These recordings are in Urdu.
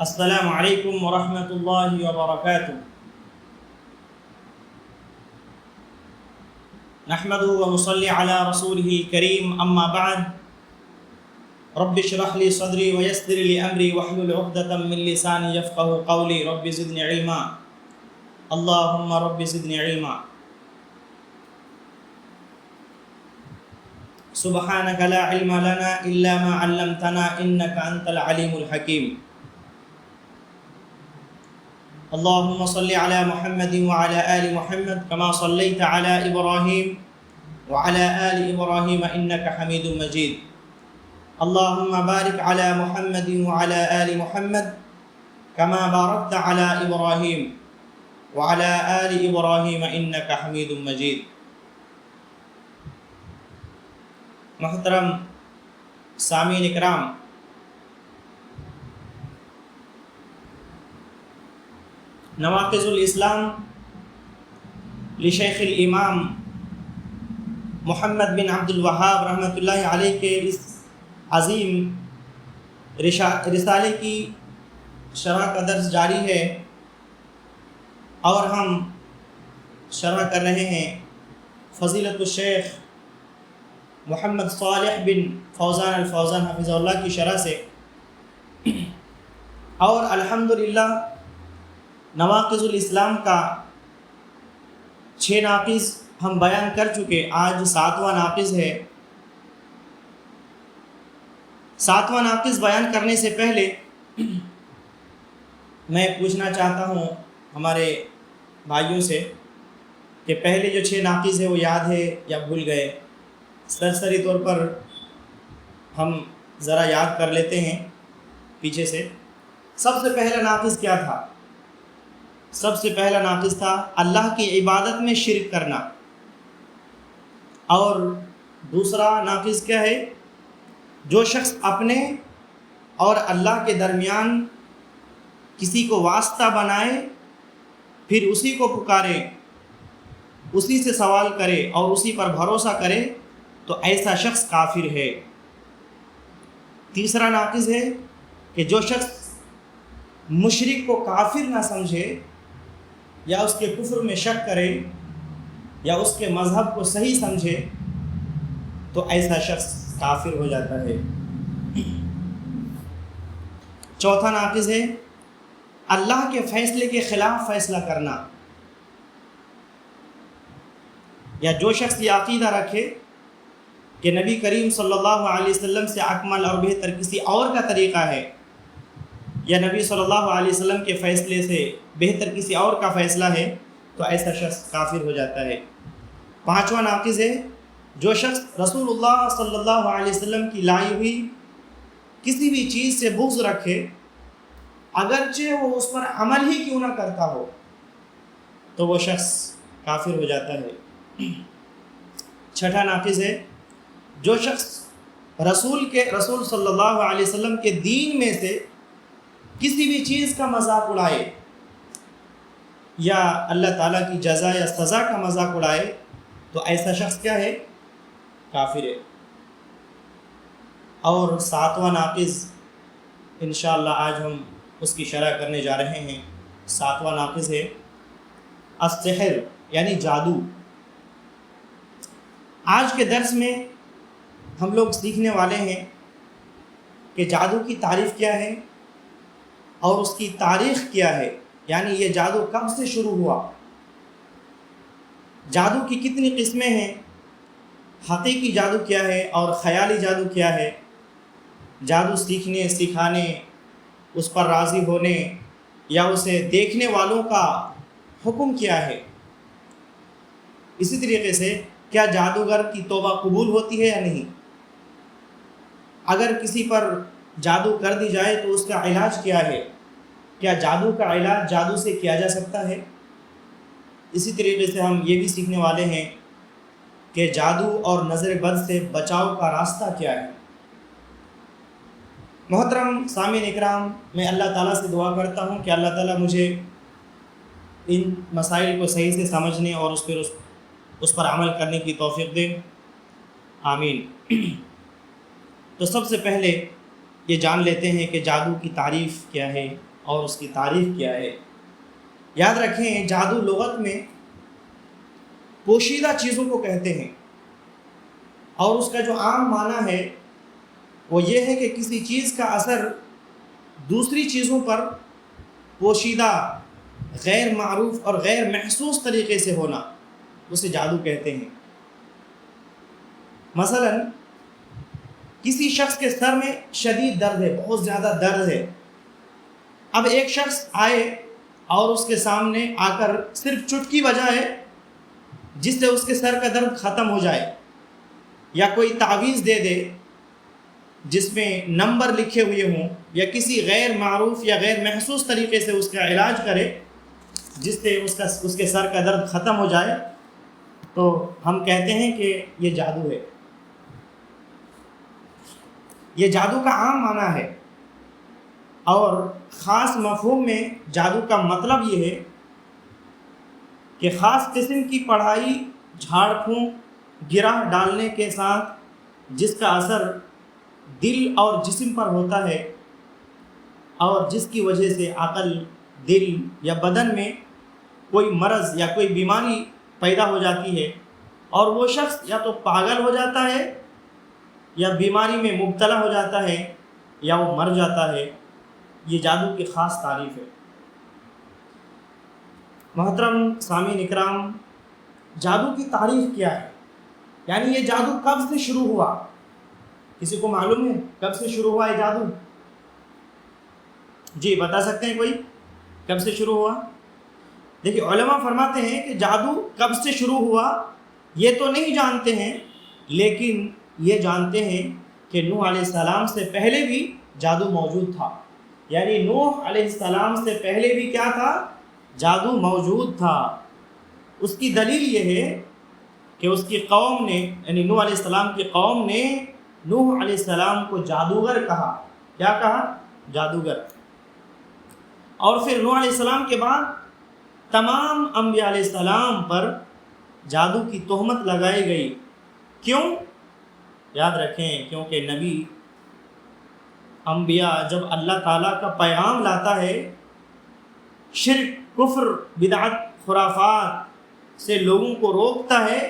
السلام علیکم ورحمۃ اللہ وبرکاتہ۔ نحمده ونصلي على رسوله الكريم، اما بعد، رب اشرح لي صدري ويسر لي امري واحلل عقدة من لساني يفقهوا قولي، رب زدني علما، اللهم رب زدني علما۔ سبحانك لا علم لنا الا ما علمتنا انك انت العليم الحكيم۔ اللهم صل على محمد وعلى آل محمد كما صليت على إبراهيم وعلى آل إبراهيم إنك حميد مجيد۔ اللهم بارك على محمد وعلى آل محمد كما باركت على إبراهيم وعلى آل إبراهيم إنك حميد مجيد۔ محترم سامعین اکرام، نواقض الاسلام لشیخ الامام محمد بن عبد الوہاب رحمۃ اللہ علیہ کے اس عظیم رسالے کی شرح کا درس جاری ہے، اور ہم شرح کر رہے ہیں فضیلت الشیخ محمد صالح بن فوزان الفوزان حفظہ اللہ کی شرح سے، اور الحمدللہ نواقض الاسلام کا 6 ناقض ہم بیان کر چکے، آج 7واں ناقض ہے۔ 7واں ناقض بیان کرنے سے پہلے میں پوچھنا چاہتا ہوں ہمارے بھائیوں سے کہ پہلے جو 6 ناقض ہے وہ یاد ہے یا بھول گئے؟ سرسری طور پر ہم ذرا یاد کر لیتے ہیں پیچھے سے۔ سب سے پہلا ناقض کیا تھا؟ سب سے پہلا ناقض تھا اللہ کی عبادت میں شرک کرنا، اور دوسرا ناقض کیا ہے؟ جو شخص اپنے اور اللہ کے درمیان کسی کو واسطہ بنائے، پھر اسی کو پکارے، اسی سے سوال کرے اور اسی پر بھروسہ کرے، تو ایسا شخص کافر ہے۔ تیسرا ناقض ہے کہ جو شخص مشرک کو کافر نہ سمجھے، یا اس کے کفر میں شک کرے، یا اس کے مذہب کو صحیح سمجھے، تو ایسا شخص کافر ہو جاتا ہے۔ چوتھا ناقض ہے اللہ کے فیصلے کے خلاف فیصلہ کرنا، یا جو شخص یہ عقیدہ رکھے کہ نبی کریم صلی اللہ علیہ وسلم سے اکمل اور بہتر کسی اور کا طریقہ ہے، یا نبی صلی اللہ علیہ وسلم کے فیصلے سے بہتر کسی اور کا فیصلہ ہے، تو ایسا شخص کافر ہو جاتا ہے۔ 5واں ناقض ہے جو شخص رسول اللہ صلی اللہ علیہ وسلم کی لائی ہوئی کسی بھی چیز سے بغض رکھے، اگرچہ وہ اس پر عمل ہی کیوں نہ کرتا ہو، تو وہ شخص کافر ہو جاتا ہے۔ 6واں ناقض ہے جو شخص رسول صلی اللہ علیہ وسلم کے دین میں سے کسی بھی چیز کا مذاق اڑائے، یا اللہ تعالیٰ کی جزا یا سزا کا مذاق اڑائے، تو ایسا شخص کیا ہے؟ کافر ہے۔ اور 7واں ناقض انشاءاللہ آج ہم اس کی شرح کرنے جا رہے ہیں۔ 7واں ناقض ہے السحر، یعنی جادو۔ آج کے درس میں ہم لوگ سیکھنے والے ہیں کہ جادو کی تعریف کیا ہے اور اس کی تاریخ کیا ہے، یعنی یہ جادو کب سے شروع ہوا، جادو کی کتنی قسمیں ہیں، حقیقی جادو کیا ہے اور خیالی جادو کیا ہے، جادو سیکھنے، سکھانے، اس پر راضی ہونے یا اسے دیکھنے والوں کا حکم کیا ہے۔ اسی طریقے سے کیا جادوگر کی توبہ قبول ہوتی ہے یا نہیں؟ اگر کسی پر جادو کر دی جائے تو اس کا علاج کیا ہے؟ کیا جادو کا علاج جادو سے کیا جا سکتا ہے؟ اسی طریقے سے ہم یہ بھی سیکھنے والے ہیں کہ جادو اور نظر بد سے بچاؤ کا راستہ کیا ہے۔ محترم سامعین اکرام، میں اللہ تعالیٰ سے دعا کرتا ہوں کہ اللہ تعالیٰ مجھے ان مسائل کو صحیح سے سمجھنے اور اس پر عمل کرنے کی توفیق دے، آمین۔ تو سب سے پہلے یہ جان لیتے ہیں کہ جادو کی تعریف کیا ہے اور اس کی تعریف کیا ہے۔ یاد رکھیں جادو لغت میں پوشیدہ چیزوں کو کہتے ہیں، اور اس کا جو عام معنی ہے وہ یہ ہے کہ کسی چیز کا اثر دوسری چیزوں پر پوشیدہ، غیر معروف اور غیر محسوس طریقے سے ہونا، اسے جادو کہتے ہیں۔ مثلا کسی شخص کے سر میں شدید درد ہے، بہت زیادہ درد ہے، اب ایک شخص آئے اور اس کے سامنے آ کر صرف چٹکی بجائے جس سے اس کے سر کا درد ختم ہو جائے، یا کوئی تعویذ دے دے جس میں نمبر لکھے ہوئے ہوں، یا کسی غیر معروف یا غیر محسوس طریقے سے اس کا علاج کرے جس سے اس کے سر کا درد ختم ہو جائے، تو ہم کہتے ہیں کہ یہ جادو ہے۔ یہ جادو کا عام معنی ہے، اور خاص مفہوم میں جادو کا مطلب یہ ہے کہ خاص قسم کی پڑھائی، جھاڑ پھونک، گرہ ڈالنے کے ساتھ جس کا اثر دل اور جسم پر ہوتا ہے، اور جس کی وجہ سے عقل، دل یا بدن میں کوئی مرض یا کوئی بیماری پیدا ہو جاتی ہے، اور وہ شخص یا تو پاگل ہو جاتا ہے، یا بیماری میں مبتلا ہو جاتا ہے، یا وہ مر جاتا ہے۔ یہ جادو کی خاص تعریف ہے۔ محترم سامعین اکرام، جادو کی تعریف کیا ہے؟ یعنی یہ جادو کب سے شروع ہوا؟ کسی کو معلوم ہے کب سے شروع ہوا یہ جادو؟ جی بتا سکتے ہیں کوئی؟ کب سے شروع ہوا؟ دیکھیے علماء فرماتے ہیں کہ جادو کب سے شروع ہوا یہ تو نہیں جانتے ہیں، لیکن یہ جانتے ہیں کہ نوح علیہ السلام سے پہلے بھی جادو موجود تھا۔ یعنی نوح علیہ السلام سے پہلے بھی کیا تھا؟ جادو موجود تھا۔ اس کی دلیل یہ ہے کہ اس کی قوم نے، یعنی نوح علیہ السلام کی قوم نے نوح علیہ السلام کو جادوگر کہا۔ کیا کہا؟ جادوگر۔ اور پھر نوح علیہ السلام کے بعد تمام انبیاء علیہ السلام پر جادو کی تہمت لگائی گئی۔ کیوں؟ یاد رکھیں کیونکہ نبی، انبیاء جب اللہ تعالیٰ کا پیغام لاتا ہے، شرک، کفر، بدعت، خرافات سے لوگوں کو روکتا ہے،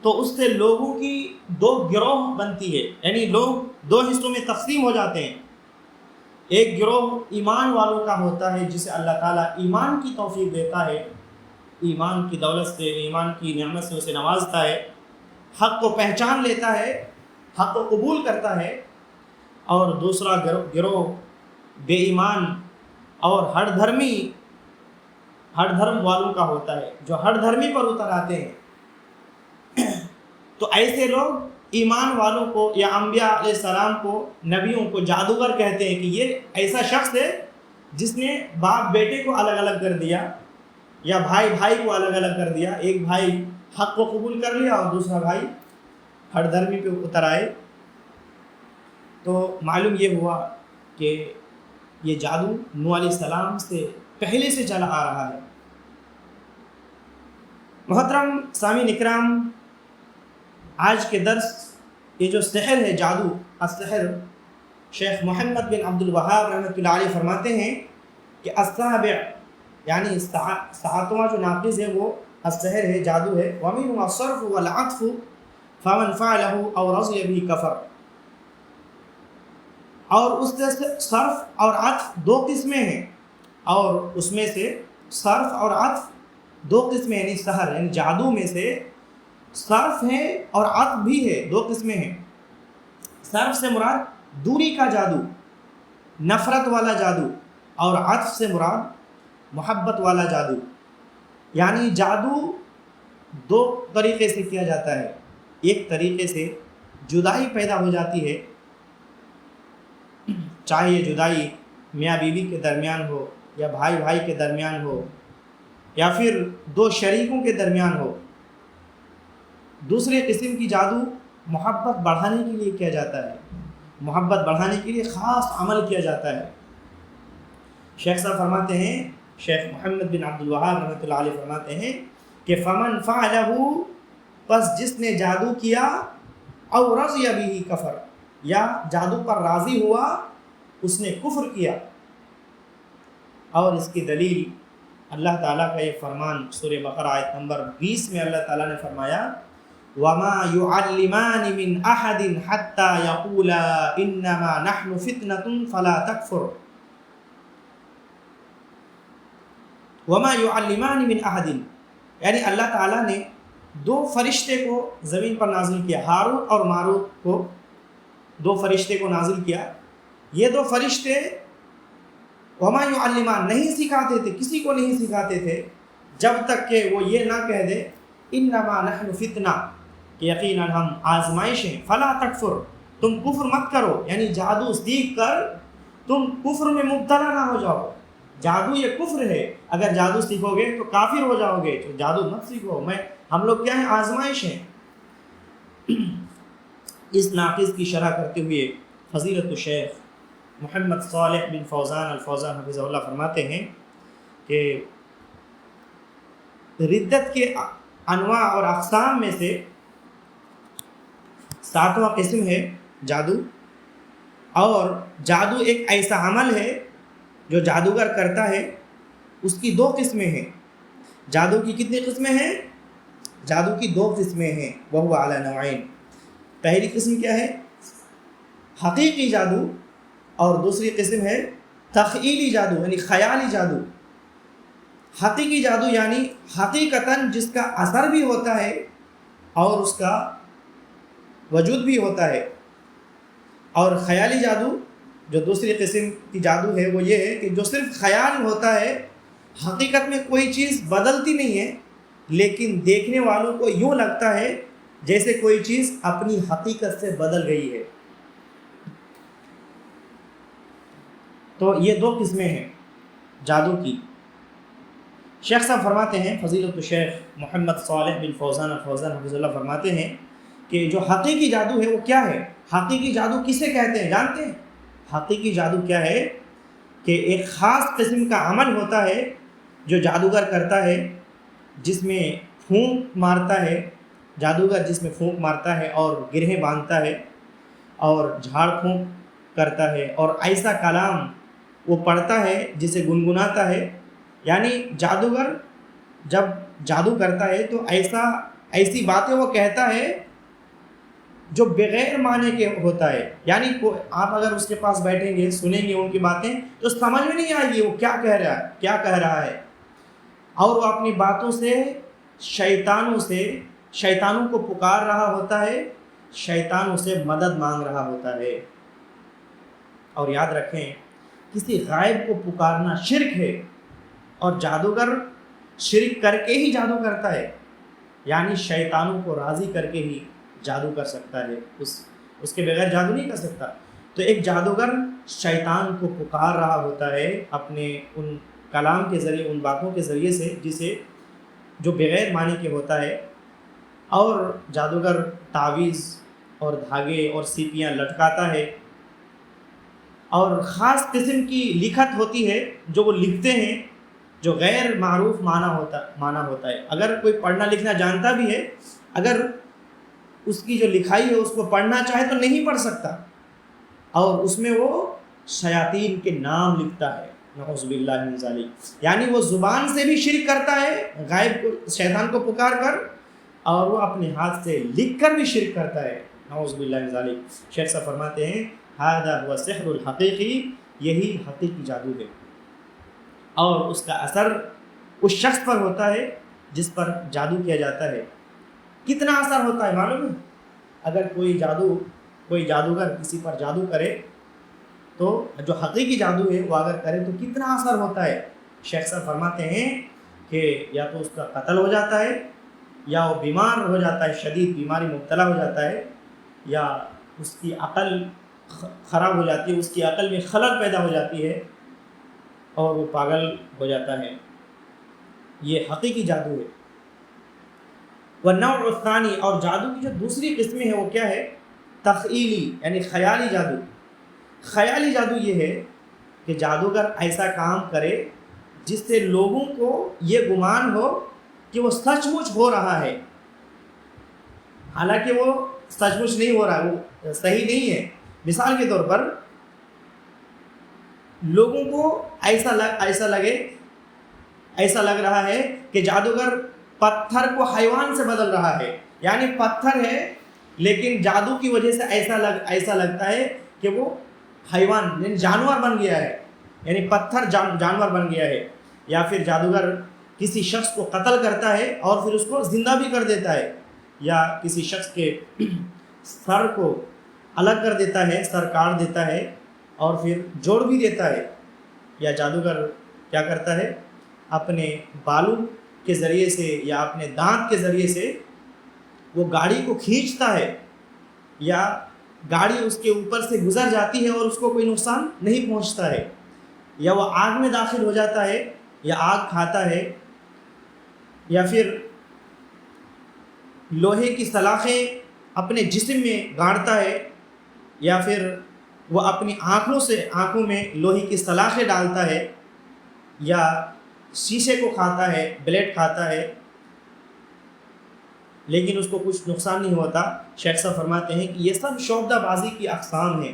تو اس سے لوگوں کی دو گروہ بنتی ہے، یعنی لوگ دو حصوں میں تقسیم ہو جاتے ہیں۔ ایک گروہ ایمان والوں کا ہوتا ہے جسے اللہ تعالیٰ ایمان کی توفیق دیتا ہے، ایمان کی دولت سے، ایمان کی نعمت سے اسے نوازتا ہے، حق کو پہچان لیتا ہے، حق کو قبول کرتا ہے۔ اور دوسرا گروہ بے ایمان اور ہر دھرم والوں کا ہوتا ہے، جو ہر دھرمی پر اتر آتے ہیں۔ تو ایسے لوگ ایمان والوں کو یا انبیاء علیہ السلام کو، نبیوں کو جادوگر کہتے ہیں کہ یہ ایسا شخص ہے جس نے باپ بیٹے کو الگ الگ کر دیا، یا بھائی بھائی کو الگ الگ کر دیا۔ ایک بھائی حق کو قبول کر لیا اور دوسرا بھائی ہر دھرمی پہ اتر آئے۔ تو معلوم یہ ہوا کہ یہ جادو نوح علیہ السلام سے پہلے سے چلا آ رہا ہے۔ محترم سامعین اکرام، آج کے درس یہ جو سحر ہے، جادو، السحر، شیخ محمد بن عبد الوہاب رحمۃ اللہ علیہ فرماتے ہیں کہ السابع یعنی ساتواں جو ناقص ہے وہ السحر ہے، جادو ہے۔ ومنہ الصرف والعطف فمن فعلہ او رضی بہ کفر۔ اور اس سے صرف اور عطف دو قسمیں ہیں، اور اس میں سے صرف اور عطف دو قسمیں، یعنی سحر یعنی جادو میں سے صرف ہے اور عطف بھی ہے، دو قسمیں ہیں۔ صرف سے مراد دوری کا جادو، نفرت والا جادو، اور عطف سے مراد محبت والا جادو۔ یعنی جادو دو طریقے سے کیا جاتا ہے۔ ایک طریقے سے جدائی پیدا ہو جاتی ہے، چاہے یہ جدائی میاں بیوی کے درمیان ہو، یا بھائی بھائی کے درمیان ہو، یا پھر دو شریکوں کے درمیان ہو۔ دوسرے قسم کی جادو محبت بڑھانے کے لیے کیا جاتا ہے، محبت بڑھانے کے لیے خاص عمل کیا جاتا ہے۔ شیخ صاحب فرماتے ہیں، شیخ محمد بن عبد الوہاب رحمۃ اللہ علیہ فرماتے ہیں کہ فمن فعلہ، پس جس نے جادو کیا، او رضی بہ کفر، یا جادو پر راضی ہوا، اس نے کفر کیا۔ اور اس کی دلیل اللہ تعالیٰ کا یہ فرمان سورہ بقرہ آیت نمبر 20 میں اللہ تعالیٰ نے فرمایا وَمَا يُعَلِّمَانِ مِنْ أَحَدٍ حَتَّى يَقُولَا إِنَّمَا نَحْنُ فِتْنَةٌ فَلَا تَكْفُرْ وَمَا يُعَلِّمَانِ مِنْ أَحَدٍ، یعنی اللہ تعالیٰ نے دو فرشتے کو زمین پر نازل کیا، ہاروت اور ماروت کو، دو فرشتے کو نازل کیا۔ یہ دو فرشتے وما يعلمان نہیں سکھاتے تھے، کسی کو نہیں سکھاتے تھے جب تک کہ وہ یہ نہ کہہ دے انما نحن فتنہ، کہ یقیناً ہم آزمائش ہیں، فلا تکفر، تم کفر مت کرو، یعنی جادو سیکھ کر تم کفر میں مبتلا نہ ہو جاؤ۔ جادو یہ کفر ہے، اگر جادو سیکھو گے تو کافر ہو جاؤ گے، تو جادو مت سیکھو، ہم لوگ کیا ہیں، آزمائش ہیں۔ اس ناقص کی شرح کرتے ہوئے فضیلت الشیخ محمد صالح بن فوزان الفوزان حفظہ اللہ فرماتے ہیں کہ ردت کے انواع اور اقسام میں سے 7واں قسم ہے جادو، اور جادو ایک ایسا عمل ہے جو جادوگر کرتا ہے، اس کی 2 قسمیں ہیں۔ جادو کی کتنی قسمیں ہیں؟ جادو کی 2 قسمیں ہیں، وہو علی نوعین۔ پہلی قسم کیا ہے؟ حقیقی جادو، اور دوسری قسم ہے تخیلی جادو، یعنی خیالی جادو۔ حقیقی جادو یعنی حقیقتاً جس کا اثر بھی ہوتا ہے اور اس کا وجود بھی ہوتا ہے، اور خیالی جادو جو دوسری قسم کی جادو ہے وہ یہ ہے کہ جو صرف خیال ہوتا ہے، حقیقت میں کوئی چیز بدلتی نہیں ہے، لیکن دیکھنے والوں کو یوں لگتا ہے جیسے کوئی چیز اپنی حقیقت سے بدل گئی ہے۔ تو یہ 2 قسمیں ہیں جادو کی۔ شیخ صاحب فرماتے ہیں، فضیلت الشیخ محمد صالح بن فوزان الفوزان حفظہ اللہ فرماتے ہیں کہ جو حقیقی جادو ہے وہ کیا ہے؟ حقیقی جادو کسے کہتے ہیں جانتے ہیں؟ حقیقی جادو کیا ہے کہ ایک خاص قسم کا عمل ہوتا ہے جو جادوگر کرتا ہے، جس میں پھونک مارتا ہے، جادوگر جس میں پھونک مارتا ہے اور گرہیں باندھتا ہے اور جھاڑ پھونک کرتا ہے، اور ایسا کلام وہ پڑھتا ہے جسے گنگناتا ہے۔ یعنی جادوگر جب جادو کرتا ہے تو ایسی باتیں وہ کہتا ہے جو بغیر معنی کے ہوتا ہے، یعنی آپ اگر اس کے پاس بیٹھیں گے، سنیں گے ان کی باتیں تو سمجھ میں نہیں آئے گی وہ کیا کہہ رہا ہے، اور وہ اپنی باتوں سے شیطانوں کو پکار رہا ہوتا ہے، شیطانوں سے مدد مانگ رہا ہوتا ہے۔ اور یاد رکھیں، کسی غائب کو پکارنا شرک ہے، اور جادوگر شرک کر کے ہی جادو کرتا ہے، یعنی شیطانوں کو راضی کر کے ہی جادو کر سکتا ہے، اس کے بغیر جادو نہیں کر سکتا۔ تو ایک جادوگر شیطان کو پکار رہا ہوتا ہے اپنے ان کلام کے ذریعے، ان باتوں کے ذریعے سے جو بغیر معنی کے ہوتا ہے، اور جادوگر تعویذ اور دھاگے اور سیپیاں لٹکاتا ہے، اور خاص قسم کی لکھت ہوتی ہے جو وہ لکھتے ہیں جو غیر معروف معنی ہوتا ہے۔ اگر کوئی پڑھنا لکھنا جانتا بھی ہے، اگر اس کی جو لکھائی ہے اس کو پڑھنا چاہے تو نہیں پڑھ سکتا، اور اس میں وہ شیاطین کے نام لکھتا ہے، نعوذ باللہ من ذالک، یعنی وہ زبان سے بھی شرک کرتا ہے غائب کو، شیطان کو پکار کر، اور وہ اپنے ہاتھ سے لکھ کر بھی شرک کرتا ہے، نعوذ باللہ من ذالک۔ شیخ صاحب فرماتے ہیں ھذا ھو السحر الحقیقی، یہی حقیقی جادو ہے، اور اس کا اثر اس شخص پر ہوتا ہے جس پر جادو کیا جاتا ہے۔ کتنا اثر ہوتا ہے معلوم ہے؟ اگر کوئی جادوگر کسی پر جادو کرے تو جو حقیقی جادو ہے وہ اگر کرے تو کتنا اثر ہوتا ہے۔ شیخ صاحب فرماتے ہیں کہ یا تو اس کا قتل ہو جاتا ہے، یا وہ بیمار ہو جاتا ہے، شدید بیماری مبتلا ہو جاتا ہے، یا اس کی عقل خراب ہو جاتی ہے، اس کی عقل میں خلل پیدا ہو جاتی ہے اور وہ پاگل ہو جاتا ہے۔ یہ حقیقی جادو ہے۔ والنوع الثانی، اور جادو کی جو دوسری قسم ہے وہ کیا ہے؟ تخیلی، یعنی خیالی جادو۔ خیالی جادو یہ ہے کہ جادوگر ایسا کام کرے جس سے لوگوں کو یہ گمان ہو کہ وہ سچ مچ ہو رہا ہے، حالانکہ وہ سچ مچ نہیں ہو رہا ہے، وہ صحیح نہیں ہے۔ مثال کے طور پر لوگوں کو ایسا لگ رہا ہے کہ جادوگر پتھر کو حیوان سے بدل رہا ہے، یعنی پتھر ہے لیکن جادو کی وجہ سے ایسا لگتا ہے کہ وہ حیوان یعنی جانور بن گیا ہے، یعنی پتھر جانور بن گیا ہے۔ یا پھر جادوگر کسی شخص کو قتل کرتا ہے اور پھر اس کو زندہ بھی کر دیتا ہے، یا کسی شخص کے سر کو الگ کر دیتا ہے، سر کاٹ دیتا ہے اور پھر جوڑ بھی دیتا ہے۔ یا جادوگر کیا کرتا ہے، اپنے بالوں کے ذریعے سے یا اپنے دانت کے ذریعے سے وہ گاڑی کو کھینچتا ہے، یا گاڑی اس کے اوپر سے گزر جاتی ہے اور اس کو کوئی نقصان نہیں پہنچتا ہے، یا وہ آگ میں داخل ہو جاتا ہے یا آگ کھاتا ہے، یا پھر لوہے کی سلاخیں اپنے جسم میں گاڑتا ہے، یا پھر وہ اپنی آنکھوں میں لوہے کی سلاخیں ڈالتا ہے، یا شیشے کو کھاتا ہے، بلیڈ کھاتا ہے، لیکن اس کو کچھ نقصان نہیں ہوتا۔ شیخ صاحب فرماتے ہیں کہ یہ سب شعبدہ بازی کی اقسام ہیں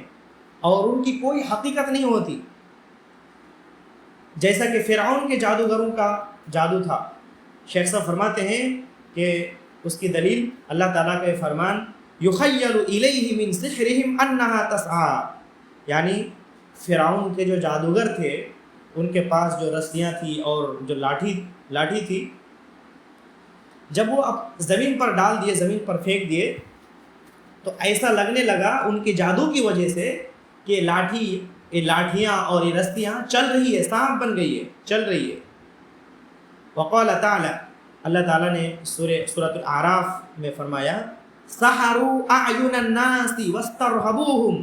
اور ان کی کوئی حقیقت نہیں ہوتی، جیسا کہ فرعون کے جادوگروں کا جادو تھا۔ شیخ صاحب فرماتے ہیں کہ اس کی دلیل اللہ تعالیٰ کا فرمان یخیل الیہ من سحرہم انہا تسعی، یعنی فرعون کے جو جادوگر تھے ان کے پاس جو رسیاں تھی اور جو لاٹھی تھی، جب وہ اب زمین پر ڈال دیے، زمین پر پھینک دیے، تو ایسا لگنے لگا ان کے جادو کی وجہ سے کہ یہ لاٹھیاں اور یہ رسیاں چل رہی ہے، سانپ بن گئی ہے، چل رہی ہے۔ وقال تعالی، اللہ تعالیٰ نے سورۃ الاعراف میں فرمایا سحروا اعین الناس واسترهبوهم،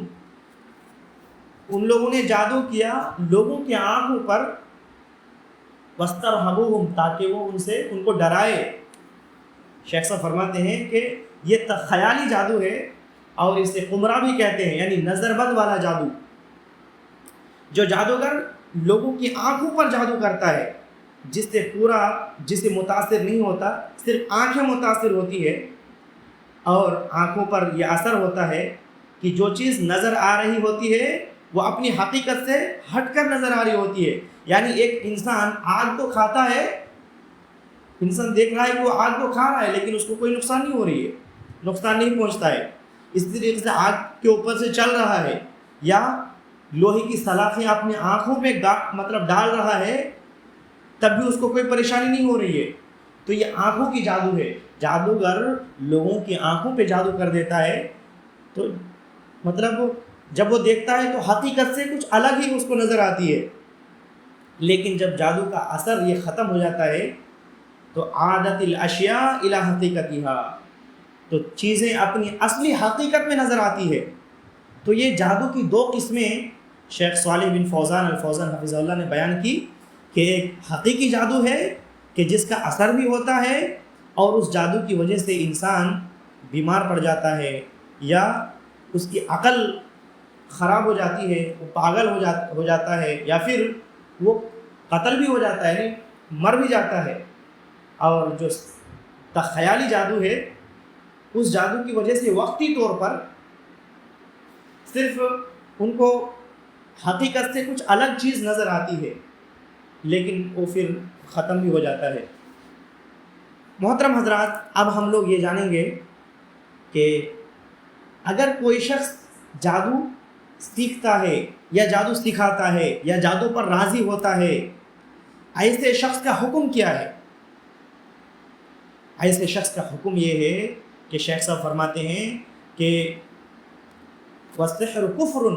ان لوگوں نے جادو کیا لوگوں کی آنکھوں پر، واسترهبوهم، تاکہ وہ ان کو ڈرائے۔ شیخ صاحب فرماتے ہیں کہ یہ خیالی جادو ہے اور اسے قمرہ بھی کہتے ہیں، یعنی نظر بند والا جادو۔ جو جادوگر لوگوں کی آنکھوں پر جادو کرتا ہے، جس سے پورا جسم متاثر نہیں ہوتا، صرف آنکھیں متاثر ہوتی ہے، اور آنکھوں پر یہ اثر ہوتا ہے کہ جو چیز نظر آ رہی ہوتی ہے وہ اپنی حقیقت سے ہٹ کر نظر آ رہی ہوتی ہے۔ یعنی ایک انسان آگ کو کھاتا ہے، انسان دیکھ رہا ہے کہ وہ آگ کو کھا رہا ہے لیکن اس کو کوئی نقصان نہیں ہو رہی ہے، نقصان نہیں پہنچتا ہے، اس طریقے سے آگ کے اوپر سے چل رہا ہے، یا لوہے کی سلاخیں اپنی آنکھوں میں ڈال رہا ہے، تب بھی اس کو کوئی پریشانی نہیں ہو رہی ہے۔ تو یہ آنکھوں کی جادو ہے۔ جادوگر لوگوں کی آنکھوں پہ جادو کر دیتا ہے، تو جب وہ دیکھتا ہے تو حقیقت سے کچھ الگ ہی اس کو نظر آتی ہے، لیکن جب جادو کا اثر یہ ختم ہو جاتا ہے تو عادت الاشیاء الی حقیقتها، تو چیزیں اپنی اصلی حقیقت میں نظر آتی ہے۔ تو یہ جادو کی دو قسمیں شیخ صالح بن فوزان الفوزان حفظہ اللہ نے بیان کی، کہ ایک حقیقی جادو ہے کہ جس کا اثر بھی ہوتا ہے اور اس جادو کی وجہ سے انسان بیمار پڑ جاتا ہے، یا اس کی عقل خراب ہو جاتی ہے، وہ پاگل ہو جاتا ہے، یا پھر وہ قتل بھی ہو جاتا ہے، یعنی مر بھی جاتا ہے۔ اور جو خیالی جادو ہے، اس جادو کی وجہ سے وقتی طور پر صرف ان کو حقیقت سے کچھ الگ چیز نظر آتی ہے، لیکن وہ پھر ختم بھی ہو جاتا ہے۔ محترم حضرات، اب ہم لوگ یہ جانیں گے کہ اگر کوئی شخص جادو سیکھتا ہے یا جادو سکھاتا ہے یا جادو پر راضی ہوتا ہے، ایسے شخص کا حکم کیا ہے؟ ایسے شخص کا حکم یہ ہے کہ شیخ صاحب فرماتے ہیں کہ والسحر کفر،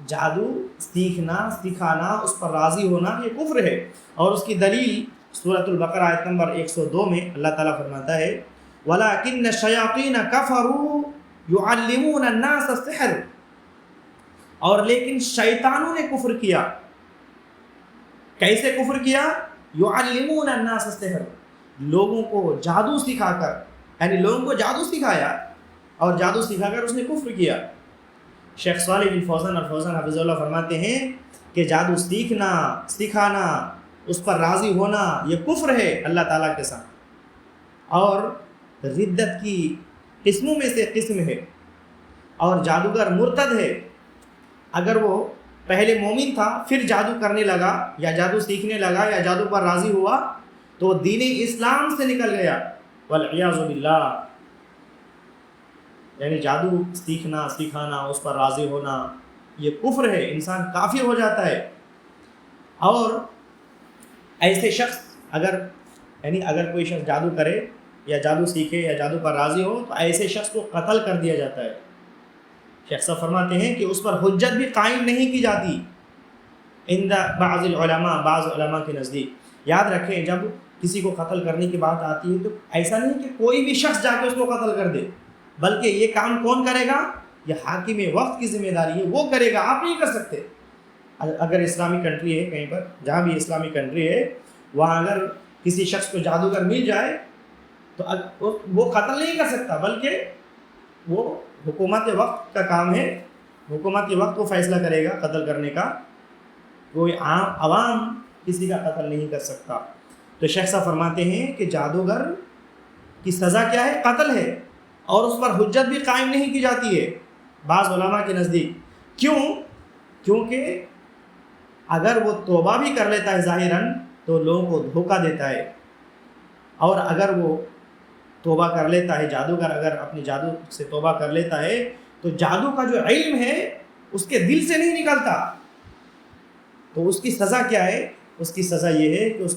جادو سیکھنا سکھانا اس پر راضی ہونا یہ کفر ہے۔ اور اس کی دلیل سورۃ البقرہ آیت نمبر 102 میں اللہ تعالیٰ فرماتا ہے وَلَكِنَّ الشَّيَاطِينَ كَفَرُوا يُعَلِّمُونَ النَّاسَ السِّحْرَ، اور لیکن شیطانوں نے کفر کیا۔ کیسے کفر کیا؟ يُعَلِّمُونَ النَّاسَ السِّحْرَ، لوگوں کو جادو سکھا کر، یعنی لوگوں کو جادو سکھایا اور جادو سکھا کر اس نے کفر کیا۔ شیخ صالح بن فوزان الفوزان حفظہ اللہ فرماتے ہیں کہ جادو سیکھنا سکھانا اس پر راضی ہونا یہ کفر ہے اللہ تعالیٰ کے ساتھ، اور ردت کی قسموں میں سے قسم ہے، اور جادوگر مرتد ہے اگر وہ پہلے مومن تھا پھر جادو کرنے لگا یا جادو سیکھنے لگا یا جادو پر راضی ہوا تو وہ دین اسلام سے نکل گیا، والعیاذ باللہ۔ یعنی جادو سیکھنا، سکھانا، اس پر راضی ہونا یہ کفر ہے، انسان کافر ہو جاتا ہے۔ اور ایسے شخص اگر کوئی شخص جادو کرے یا جادو سیکھے یا جادو پر راضی ہو تو ایسے شخص کو قتل کر دیا جاتا ہے۔ شیخ صاحب فرماتے ہیں کہ اس پر حجت بھی قائم نہیں کی جاتی عند بعض العلماء، بعض علماء کے نزدیک۔ یاد رکھیں جب کسی کو قتل کرنے کی بات آتی ہے تو ایسا نہیں کہ کوئی بھی شخص جا کے اس کو قتل کر دے، بلکہ یہ کام کون کرے گا؟ یہ حاکم وقت کی ذمہ داری ہے، وہ کرے گا، آپ نہیں کر سکتے۔ اگر اسلامی کنٹری ہے کہیں پر، جہاں بھی اسلامی کنٹری ہے، وہاں اگر کسی شخص کو جادوگر مل جائے تو وہ قتل نہیں کر سکتا، بلکہ وہ حکومت وقت کا کام ہے، حکومت وقت کو فیصلہ کرے گا قتل کرنے کا، کوئی عوام کسی کا قتل نہیں کر سکتا۔ تو شیخ صاحب فرماتے ہیں کہ جادوگر کی سزا کیا ہے؟ قتل ہے، اور اس پر حجت بھی قائم نہیں کی جاتی ہے بعض علماء کے نزدیک۔ کیوں؟ کیونکہ اگر وہ توبہ بھی کر لیتا ہے ظاہراً تو لوگوں کو دھوکہ دیتا ہے، اور اگر وہ توبہ کر لیتا ہے، جادوگر اگر اپنی جادو سے توبہ کر لیتا ہے تو جادو کا جو علم ہے اس کے دل سے نہیں نکلتا، تو اس کی سزا کیا ہے؟ اس کی سزا یہ ہے کہ اس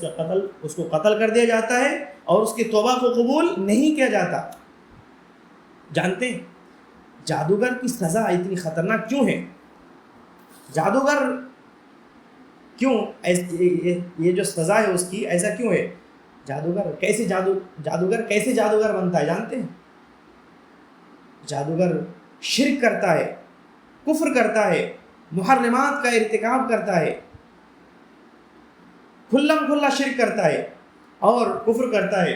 کو قتل کر دیا جاتا ہے اور اس کی توبہ کو قبول نہیں کیا جاتا۔ جانتے ہیں جادوگر کی سزا اتنی خطرناک کیوں ہے؟ جادوگر کیوں یہ جو سزا ہے اس کی ایسا کیوں ہے؟ جادوگر کیسے جادوگر بنتا ہے جانتے ہیں؟ جادوگر شرک کرتا ہے، کفر کرتا ہے، محرمات کا ارتکاب کرتا ہے، کھلم کھلا شرک کرتا ہے اور کفر کرتا ہے،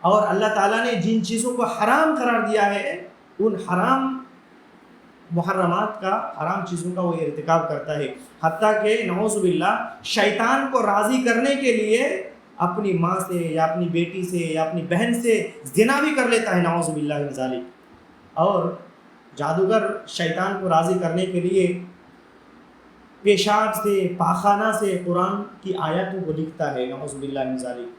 اور اللہ تعالیٰ نے جن چیزوں کو حرام قرار دیا ہے ان حرام محرمات کا، حرام چیزوں کا وہ ارتکاب کرتا ہے، حتیٰ کہ نعوذ باللہ شیطان کو راضی کرنے کے لیے اپنی ماں سے یا اپنی بیٹی سے یا اپنی بہن سے زنا بھی کر لیتا ہے، نعوذ باللہ من ذالک۔ اور جادوگر شیطان کو راضی کرنے کے لیے پیشاب سے، پاخانہ سے قرآن کی آیاتوں کو لکھتا ہے، نعوذ باللہ من ذالک،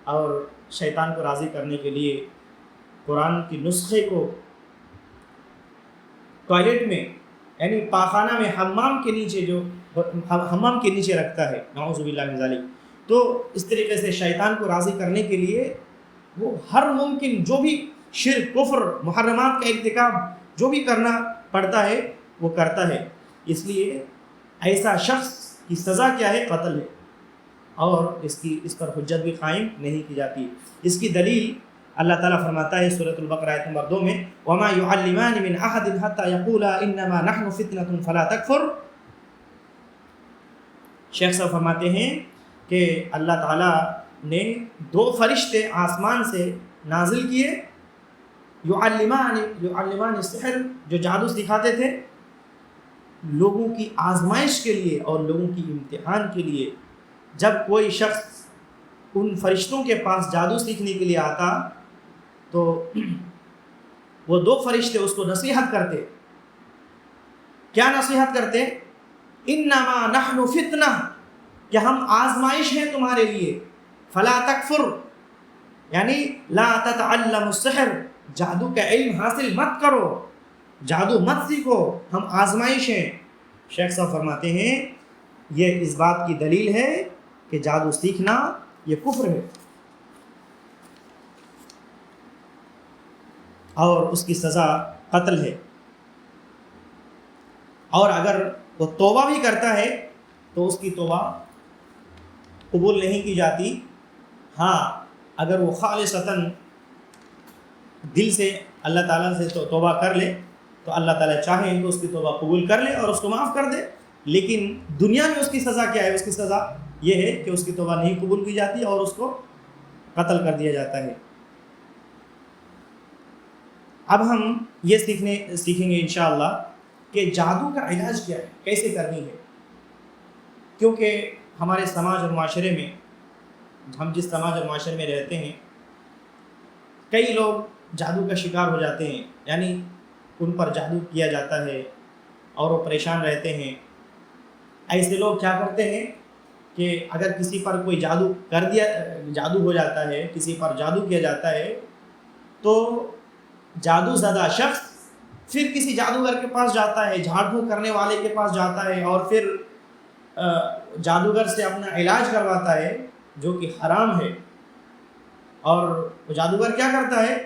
اور شیطان کو راضی کرنے کے لیے قرآن کی نسخے کو ٹوائلٹ میں یعنی پاخانہ میں حمام کے نیچے رکھتا ہے، نعوذ باللہ من ذالک۔ تو اس طریقے سے شیطان کو راضی کرنے کے لیے وہ ہر ممکن جو بھی شرک، کفر، محرمات کا ارتکاب جو بھی کرنا پڑتا ہے وہ کرتا ہے۔ اس لیے ایسا شخص کی سزا کیا ہے؟ قتل ہے، اور اس پر حجت بھی قائم نہیں کی جاتی۔ اس کی دلیل اللہ تعالیٰ فرماتا ہے سورۃ البقرہ آیت نمبر 2 میں، وَمَا يُعَلِّمَانِ مِنْ أَحَدٍ حَتَّى يَقُولَا إِنَّمَا نَحْنُ فِتْنَةٌ فَلَا تَكْفُرْ۔ شیخ صاحب فرماتے ہیں کہ اللہ تعالیٰ نے 2 فرشتے آسمان سے نازل کیے، یعلمان السحر، جو جادو سکھاتے تھے لوگوں کی آزمائش کے لیے اور لوگوں کی امتحان کے لیے۔ جب کوئی شخص ان فرشتوں کے پاس جادو سیکھنے کے لیے آتا تو وہ 2 فرشتے اس کو نصیحت کرتے۔ کیا نصیحت کرتے؟ انما نحن فتنہ، کہ ہم آزمائش ہیں تمہارے لیے، فلا تکفر، یعنی لا تتعلم السحر، جادو کا علم حاصل مت کرو، جادو مت سیکھو، ہم آزمائش ہیں۔ شیخ صاحب فرماتے ہیں یہ اس بات کی دلیل ہے کہ جادو سیکھنا یہ کفر ہے، اور اس کی سزا قتل ہے۔ اور اگر وہ توبہ بھی کرتا ہے تو اس کی توبہ قبول نہیں کی جاتی۔ ہاں اگر وہ خالصتاً دل سے اللہ تعالیٰ سے توبہ کر لے تو اللہ تعالیٰ چاہیں تو اس کی توبہ قبول کر لے اور اس کو معاف کر دے، لیکن دنیا میں اس کی سزا کیا ہے؟ اس کی سزا یہ ہے کہ اس کی توبہ نہیں قبول کی جاتی اور اس کو قتل کر دیا جاتا ہے۔ اب ہم یہ سیکھیں گے انشاءاللہ کہ جادو کا علاج کیا ہے، کیسے کرنی ہے، کیونکہ ہمارے سماج اور معاشرے میں، ہم جس سماج اور معاشرے میں رہتے ہیں، کئی لوگ جادو کا شکار ہو جاتے ہیں، یعنی ان پر جادو کیا جاتا ہے اور وہ پریشان رہتے ہیں، ایسے لوگ کیا کرتے ہیں کہ اگر کسی پر کوئی جادو ہو جاتا ہے، کسی پر جادو کیا جاتا ہے، تو جادو زدہ شخص پھر کسی جادوگر کے پاس جاتا ہے، جھاڑ پھونک کرنے والے کے پاس جاتا ہے، اور پھر جادوگر سے اپنا علاج کرواتا ہے، جو کہ حرام ہے۔ اور وہ جادوگر کیا کرتا ہے؟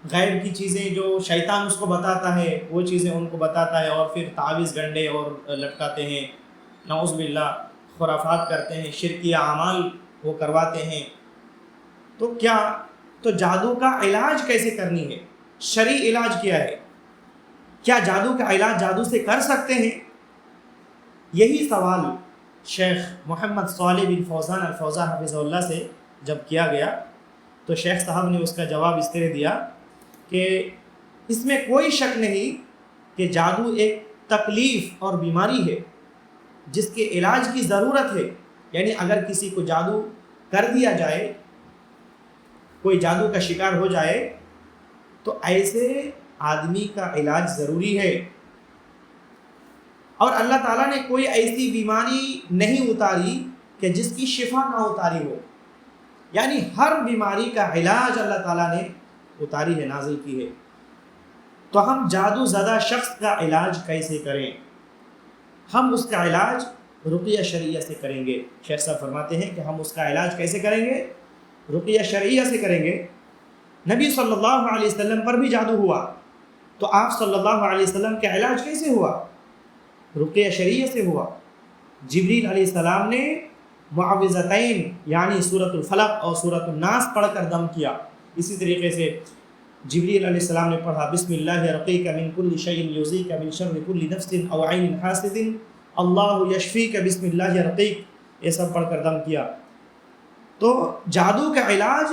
غیب کی چیزیں جو شیطان اس کو بتاتا ہے وہ چیزیں ان کو بتاتا ہے، اور پھر تعویذ گنڈے اور لٹکاتے ہیں، نعوذ باللہ، خرافات کرتے ہیں، شرکیہ اعمال وہ کرواتے ہیں۔ تو جادو کا علاج کیسے کرنی ہے؟ شرعی علاج کیا ہے؟ کیا جادو کا علاج جادو سے کر سکتے ہیں؟ یہی سوال شیخ محمد صالح بن فوزان الفوزان حفظہ اللہ سے جب کیا گیا تو شیخ صاحب نے اس کا جواب اس طرح دیا کہ اس میں کوئی شک نہیں کہ جادو ایک تکلیف اور بیماری ہے جس کے علاج کی ضرورت ہے۔ یعنی اگر کسی کو جادو کر دیا جائے، کوئی جادو کا شکار ہو جائے، تو ایسے آدمی کا علاج ضروری ہے، اور اللہ تعالیٰ نے کوئی ایسی بیماری نہیں اتاری کہ جس کی شفا نہ اتاری ہو۔ یعنی ہر بیماری کا علاج اللہ تعالیٰ نے اتاری ہے، نازل کی ہے۔ تو ہم جادو زدہ شخص کا علاج کیسے کریں؟ ہم اس کا علاج رقیہ شرعیہ سے کریں گے۔ شیخ صاحب فرماتے ہیں کہ ہم اس کا علاج کیسے کریں گے؟ رقیہ شرعیہ سے کریں گے۔ نبی صلی اللہ علیہ وسلم پر بھی جادو ہوا، تو آپ صلی اللہ علیہ وسلم کا علاج کیسے ہوا؟ رقیہ شرعیہ سے ہوا۔ جبریل علیہ السلام نے معوذتین یعنی سورۃ الفلق اور سورۃ الناس پڑھ کر دم کیا۔ اسی طریقے سے جبریل علیہ السلام نے پڑھا بسم اللہ رقیک من کل شیء یؤذیک من شر کل نفس او عین حاسد اللہ یشفیک بسم اللہ رقیک، یہ سب پڑھ کر دم کیا۔ تو جادو کا علاج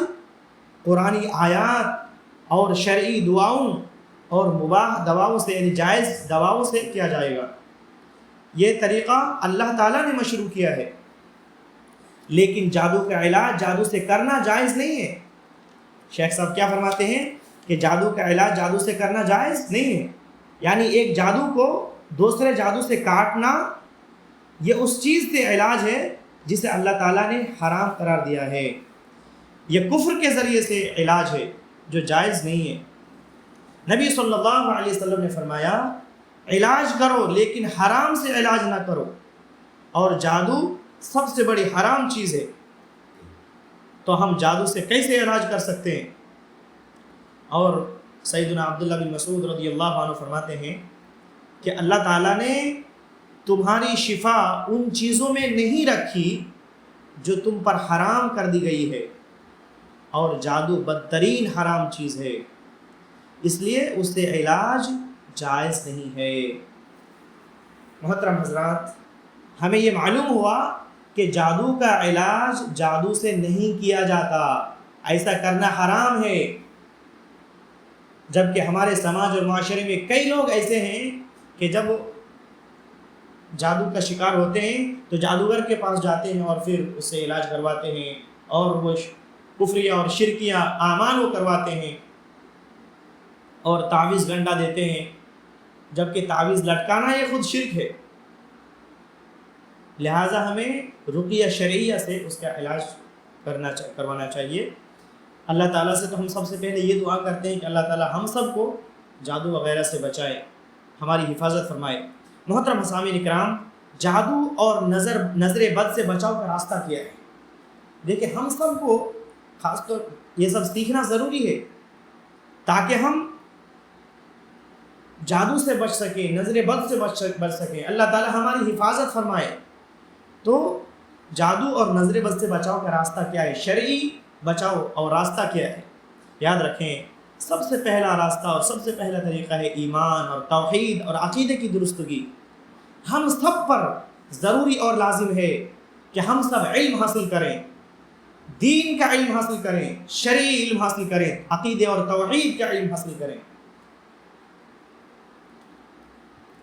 قرآنی آیات اور شرعی دعاؤں اور مباح دواؤں سے، یعنی جائز دواؤں سے کیا جائے گا۔ یہ طریقہ اللہ تعالیٰ نے مشروع کیا ہے، لیکن جادو کا علاج جادو سے کرنا جائز نہیں ہے۔ شیخ صاحب کیا فرماتے ہیں کہ جادو کا علاج جادو سے کرنا جائز نہیں ہے، یعنی ایک جادو کو دوسرے جادو سے کاٹنا یہ اس چیز سے علاج ہے جسے اللہ تعالیٰ نے حرام قرار دیا ہے۔ یہ کفر کے ذریعے سے علاج ہے جو جائز نہیں ہے۔ نبی صلی اللہ علیہ وسلم نے فرمایا علاج کرو لیکن حرام سے علاج نہ کرو، اور جادو سب سے بڑی حرام چیز ہے۔ تو ہم جادو سے کیسے علاج کر سکتے ہیں؟ اور سیدنا عبداللہ بن مسعود رضی اللہ عنہ فرماتے ہیں کہ اللہ تعالیٰ نے تمہاری شفا ان چیزوں میں نہیں رکھی جو تم پر حرام کر دی گئی ہے، اور جادو بدترین حرام چیز ہے، اس لیے اس سے علاج جائز نہیں ہے۔ محترم حضرات، ہمیں یہ معلوم ہوا کہ جادو کا علاج جادو سے نہیں کیا جاتا، ایسا کرنا حرام ہے۔ جبکہ ہمارے سماج اور معاشرے میں کئی لوگ ایسے ہیں کہ جب جادو کا شکار ہوتے ہیں تو جادوگر کے پاس جاتے ہیں اور پھر اس سے علاج کرواتے ہیں، اور وہ کفریہ اور شرکیہ اعمال وہ کرواتے ہیں اور تعویذ گنڈا دیتے ہیں، جبکہ تعویذ لٹکانا یہ خود شرک ہے۔ لہٰذا ہمیں رقیہ شرعیہ سے اس کا علاج کروانا چاہیے۔ اللہ تعالیٰ سے تو ہم سب سے پہلے یہ دعا کرتے ہیں کہ اللہ تعالیٰ ہم سب کو جادو وغیرہ سے بچائے، ہماری حفاظت فرمائے۔ محترم سامعین کرام، جادو اور نظر بد سے بچاؤ کا راستہ کیا ہے؟ دیکھیں، ہم سب کو خاص طور یہ سب سیکھنا ضروری ہے تاکہ ہم جادو سے بچ سکیں، نظر بد سے بچ سکیں، اللہ تعالیٰ ہماری حفاظت فرمائے۔ تو جادو اور نظر بد سے بچاؤ کا راستہ کیا ہے؟ شرعی بچاؤ اور راستہ کیا ہے؟ یاد رکھیں، سب سے پہلا راستہ اور سب سے پہلا طریقہ ہے ایمان اور توحید اور عقیدے کی درستگی۔ ہم سب پر ضروری اور لازم ہے کہ ہم سب علم حاصل کریں، دین کا علم حاصل کریں، شرعی علم حاصل کریں، عقیدے اور توحید کا علم حاصل کریں۔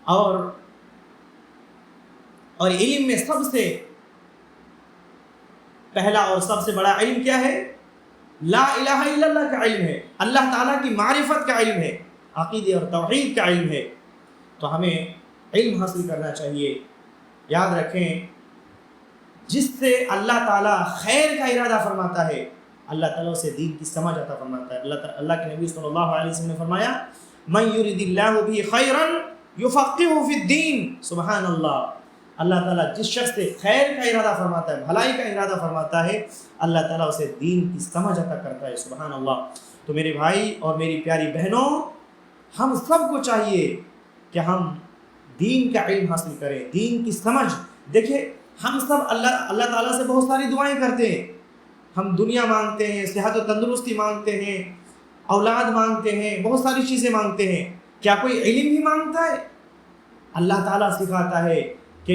اور علم میں سب سے پہلا اور سب سے بڑا علم کیا ہے؟ لا الہ الا اللہ کا علم ہے، اللہ تعالیٰ کی معرفت کا علم ہے، عقیدے اور توحید کا علم ہے۔ تو ہمیں علم حاصل کرنا چاہیے، یاد رکھیں جس سے اللہ تعالیٰ خیر کا ارادہ فرماتا ہے اللہ تعالیٰ اسے دین کی سمجھ عطا فرماتا ہے. اللہ کے نبی صلی اللہ علیہ وسلم نے فرمایا من یرید اللہ بہ خیرا یفقہہ فی الدین. سبحان اللہ. اللہ تعالیٰ جس شخص سے خیر کا ارادہ فرماتا ہے, بھلائی کا ارادہ فرماتا ہے, اللہ تعالیٰ اسے دین کی سمجھ عطا کرتا ہے. سبحان اللہ. تو میرے بھائی اور میری پیاری بہنوں, ہم سب کو چاہیے کہ ہم دین کا علم حاصل کریں, دین کی سمجھ. دیکھیں ہم سب اللہ تعالیٰ سے بہت ساری دعائیں کرتے ہیں. ہم دنیا مانگتے ہیں, صحت و تندرستی مانگتے ہیں, اولاد مانگتے ہیں, بہت ساری چیزیں مانگتے ہیں. کیا کوئی علم بھی مانگتا ہے؟ اللہ تعالیٰ سکھاتا ہے کہ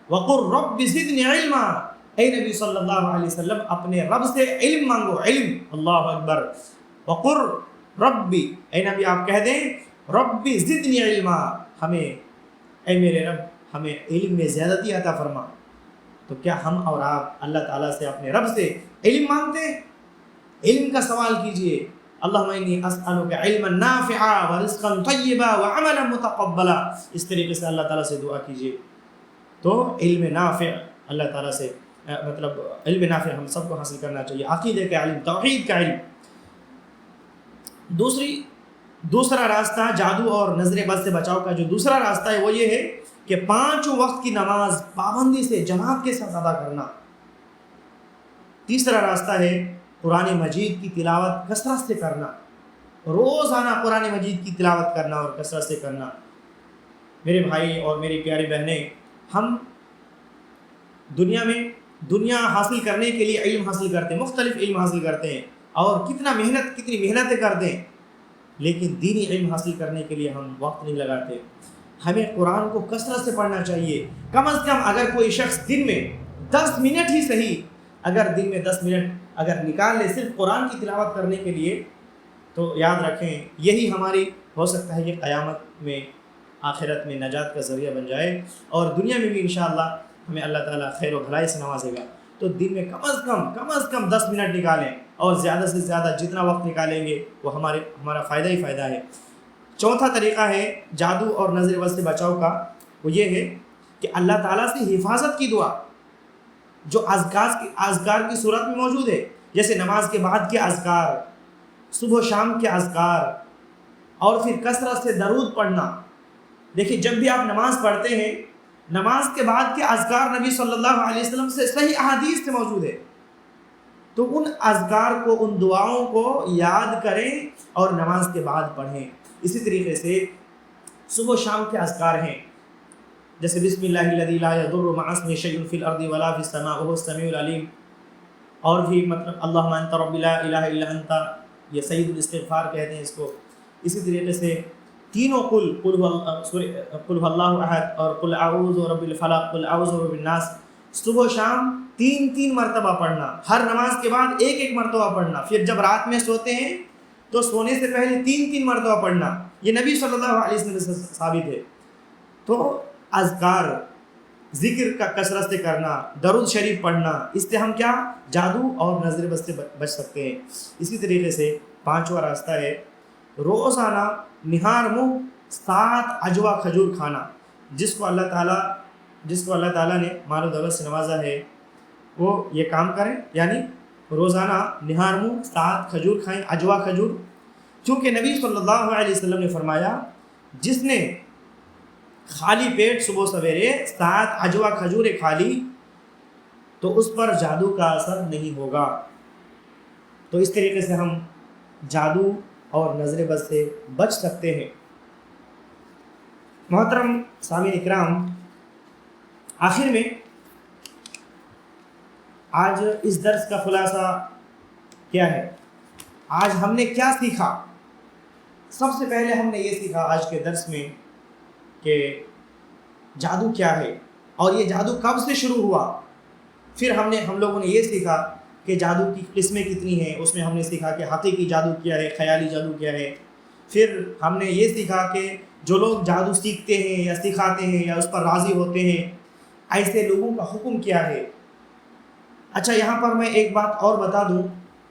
وَقُلْ رَبِّ زِدْنِي عِلْمًا. اے نبی صلی اللہ علیہ وسلم اپنے رب سے علم مانگو, علم. اللہ اکبر. وَقُلْ رَبِّ, اے نبی آپ کہہ دیں رَبِّ زِدْنِي عِلْمًا, ہمیں اے میرے رب ہمیں علم میں زیادتی عطا فرما. تو کیا ہم اور آپ اللہ تعالیٰ سے اپنے رب سے علم مانگتے ہیں؟ علم کا سوال کیجئے. اللہم انی اسألک علما نافعا ورزقا طیبا وعملا متقبلا. اس طریقے سے اللہ تعالیٰ سے دعا کیجئے. تو علم نافع اللہ تعالیٰ سے مطلب علم نافع ہم سب کو حاصل کرنا چاہیے. عقیدے کا علم, توحید کا علم. دوسرا راستہ جادو اور نظر بد سے بچاؤ کا جو دوسرا راستہ ہے وہ یہ ہے کہ 5 وقت کی نماز پابندی سے جماعت کے ساتھ ادا کرنا. تیسرا راستہ ہے قرآن مجید کی تلاوت کثرت سے کرنا, روزانہ قرآن مجید کی تلاوت کرنا اور کثرت سے کرنا. میرے بھائی اور میری پیاری بہنیں, ہم دنیا حاصل کرنے کے لیے علم حاصل کرتے ہیں, مختلف علم حاصل کرتے ہیں اور کتنی محنتیں کرتے ہیں, لیکن دینی علم حاصل کرنے کے لیے ہم وقت نہیں لگاتے. ہمیں قرآن کو کثرت سے پڑھنا چاہیے. کم از کم اگر کوئی شخص دن میں 10 منٹ ہی صحیح, اگر دن میں 10 منٹ اگر نکال لے صرف قرآن کی تلاوت کرنے کے لیے, تو یاد رکھیں یہی ہماری ہو سکتا ہے کہ قیامت میں آخرت میں نجات کا ذریعہ بن جائے اور دنیا میں بھی انشاءاللہ ہمیں اللہ تعالیٰ خیر و بھلائی سے نوازے گا. تو دن میں کم از کم 10 منٹ نکالیں اور زیادہ سے زیادہ جتنا وقت نکالیں گے وہ ہمارا فائدہ ہی فائدہ ہے. چوتھا طریقہ ہے جادو اور نظر بد سے بچاؤ کا, وہ یہ ہے کہ اللہ تعالیٰ سے حفاظت کی دعا جو اذکار کی صورت میں موجود ہے, جیسے نماز کے بعد کے اذکار, صبح و شام کے اذکار, اور پھر کثرت سے درود پڑھنا. دیکھیے جب بھی آپ نماز پڑھتے ہیں, نماز کے بعد کے اذکار نبی صلی اللہ علیہ وسلم سے صحیح احادیث سے موجود ہے. تو ان اذکار کو, ان دعاؤں کو یاد کریں اور نماز کے بعد پڑھیں. اسی طریقے سے صبح و شام کے اذکار ہیں, جیسے بسم اللہ الذی لا یضر مع اسمہ شیء فی الارض ولا فی السماء وهو السمیع العلیم, اور بھی مطلب اللہم انت رب لا الہ الا انت, یہ سید الاستغفار کہتے ہیں اس کو. اسی طریقے سے تینوں قل اللہ احد اور قل اعوذ برب الفلق, قل اعوذ برب الناس, صبح و شام 3 مرتبہ پڑھنا, ہر نماز کے بعد 1 مرتبہ پڑھنا. پھر جب رات میں سوتے ہیں تو سونے سے پہلے 3 مرتبہ پڑھنا. یہ نبی صلی اللہ علیہ وسلم سے ثابت ہے. تو اذکار, ذکر کا کثرت سے کرنا, درود شریف پڑھنا, اس سے ہم کیا جادو اور نظر بد سے بچ سکتے ہیں. اسی طریقے سے 5واں راستہ ہے روزانہ نہار منہ 7 اجوا کھجور کھانا. جس کو اللہ تعالیٰ نے مال و دولت سے نوازا ہے وہ یہ کام کریں, یعنی روزانہ نہار منہ 7 کھجور کھائیں, اجوا کھجور. کیونکہ نبی صلی اللہ علیہ وسلم نے فرمایا جس نے خالی پیٹ صبح سویرے 7 اجوا کھجوریں کھا لی تو اس پر جادو کا اثر نہیں ہوگا. تو اس طریقے سے ہم جادو اور نظر بد سے بچ سکتے ہیں. محترم سامعین اکرام, آخر میں آج اس درس کا خلاصہ کیا ہے؟ آج ہم نے کیا سیکھا؟ سب سے پہلے ہم نے یہ سیکھا آج کے درس میں کہ جادو کیا ہے اور یہ جادو کب سے شروع ہوا. پھر ہم لوگوں نے یہ سیکھا کہ جادو کی قسمیں کتنی ہیں. اس میں ہم نے سیکھا کہ حقیقی جادو کیا ہے, خیالی جادو کیا ہے. پھر ہم نے یہ سیکھا کہ جو لوگ جادو سیکھتے ہیں یا سکھاتے ہیں یا اس پر راضی ہوتے ہیں, ایسے لوگوں کا حکم کیا ہے. اچھا, یہاں پر میں ایک بات اور بتا دوں,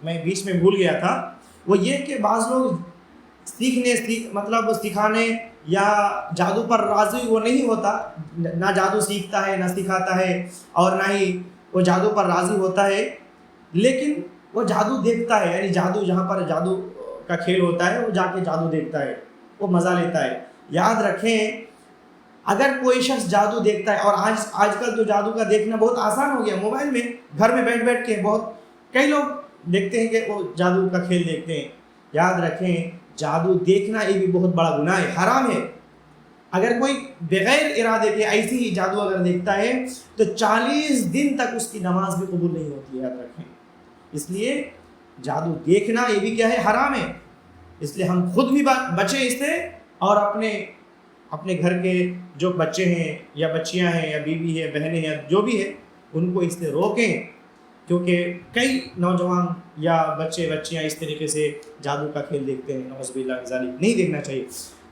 میں بیچ میں بھول گیا تھا, وہ یہ کہ بعض لوگ مطلب سکھانے یا جادو پر راضی وہ نہیں ہوتا، نہ جادو سیکھتا ہے نہ سکھاتا ہے اور نہ ہی وہ جادو پر راضی ہوتا ہے، لیکن وہ جادو دیکھتا ہے، یعنی جادو جہاں پر جادو کا کھیل ہوتا ہے وہ جا کے جادو دیکھتا ہے، وہ مزہ لیتا ہے۔ یاد رکھیں اگر کوئی شخص جادو دیکھتا ہے، اور آج کل تو جادو کا دیکھنا بہت آسان ہو گیا، موبائل میں گھر میں بیٹھ کے بہت کئی لوگ دیکھتے ہیں کہ وہ جادو کا کھیل دیکھتے ہیں۔ یاد رکھیں جادو دیکھنا یہ بھی بہت بڑا گناہ ہے، حرام ہے۔ اگر کوئی بغیر ارادے کے ایسی ہی جادو اگر دیکھتا ہے تو 40 دن تک اس کی نماز بھی قبول نہیں ہوتی ہے، یاد رکھیں۔ اس لیے جادو دیکھنا یہ بھی کیا ہے، حرام ہے۔ اس لیے ہم خود بھی بچیں اس سے، اور اپنے گھر کے جو بچے ہیں یا بچیاں ہیں یا بیوی ہے بہنیں ہیں جو بھی ہے ان کو اس سے روکیں، کیونکہ کئی نوجوان یا بچیاں اس طریقے سے جادو کا کھیل دیکھتے ہیں، نعوذ باللہ من ذالک، نہیں دیکھنا چاہیے۔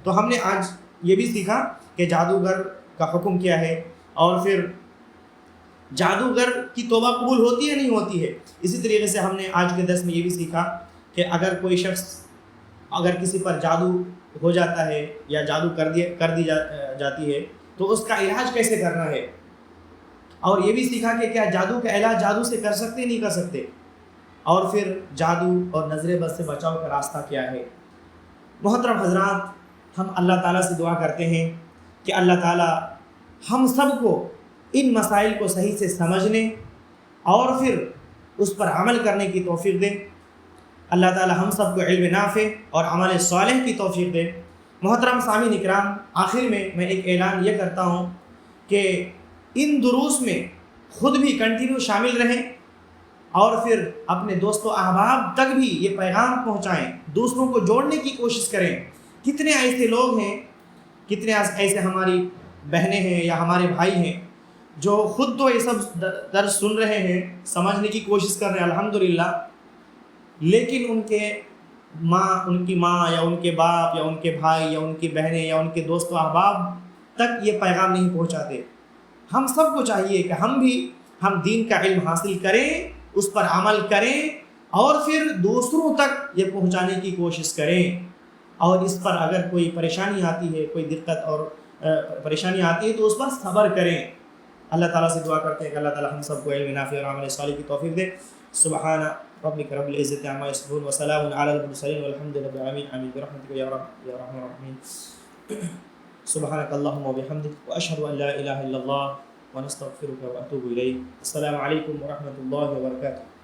تو ہم نے آج یہ بھی سیکھا کہ جادوگر کا حکم کیا ہے، اور پھر جادوگر کی توبہ قبول ہوتی ہے نہیں ہوتی ہے۔ اسی طریقے سے ہم نے آج کے درس میں یہ بھی سیکھا کہ اگر کوئی شخص اگر کسی پر جادو ہو جاتا ہے یا جادو کر دی جاتی ہے تو اس کا علاج کیسے کرنا ہے، اور یہ بھی سیکھا کہ کیا جادو کا علاج جادو سے کر سکتے نہیں کر سکتے، اور پھر جادو اور نظر بد سے بچاؤ کا راستہ کیا ہے۔ محترم حضرات، ہم اللہ تعالیٰ سے دعا کرتے ہیں کہ اللہ تعالیٰ ہم سب کو ان مسائل کو صحیح سے سمجھنے اور پھر اس پر عمل کرنے کی توفیق دے۔ اللہ تعالیٰ ہم سب کو علم نافع اور عمل صالح کی توفیق دے۔ محترم سامعین اکرام، آخر میں ایک اعلان یہ کرتا ہوں کہ ان دروس میں خود بھی کنٹینیو شامل رہیں، اور پھر اپنے دوست و احباب تک بھی یہ پیغام پہنچائیں، دوسروں کو جوڑنے کی کوشش کریں۔ کتنے ایسے لوگ ہیں، کتنے ایسے ہماری بہنیں ہیں یا ہمارے بھائی ہیں جو خود تو یہ سب درس سن رہے ہیں، سمجھنے کی کوشش کر رہے ہیں الحمدللہ، لیکن ان کی ماں یا ان کے باپ یا ان کے بھائی یا ان کی بہنیں یا ان کے دوست و احباب تک یہ پیغام نہیں پہنچاتے۔ ہم سب کو چاہیے کہ ہم دین کا علم حاصل کریں، اس پر عمل کریں، اور پھر دوسروں تک یہ پہنچانے کی کوشش کریں۔ اور اس پر اگر کوئی پریشانی آتی ہے، کوئی دقت اور پریشانی آتی ہے تو اس پر صبر کریں۔ اللہ تعالیٰ سے دعا کرتے ہیں کہ اللہ تعالیٰ ہم سب کو علم نافع اور عمل صالح کی توفیق دے۔ سبحان ربک رب العزت عما یصفون وسلام علی المرسلین والحمد للہ رب العالمین، آمین برحمتک یا رب یا ارحم الراحمین۔ سبحانک اللہم وبحمدک واشہد ان لا الہ الا اللہ ونستغفرک واتوب الیک۔ السلام علیکم ورحمۃ اللہ وبرکاتہ۔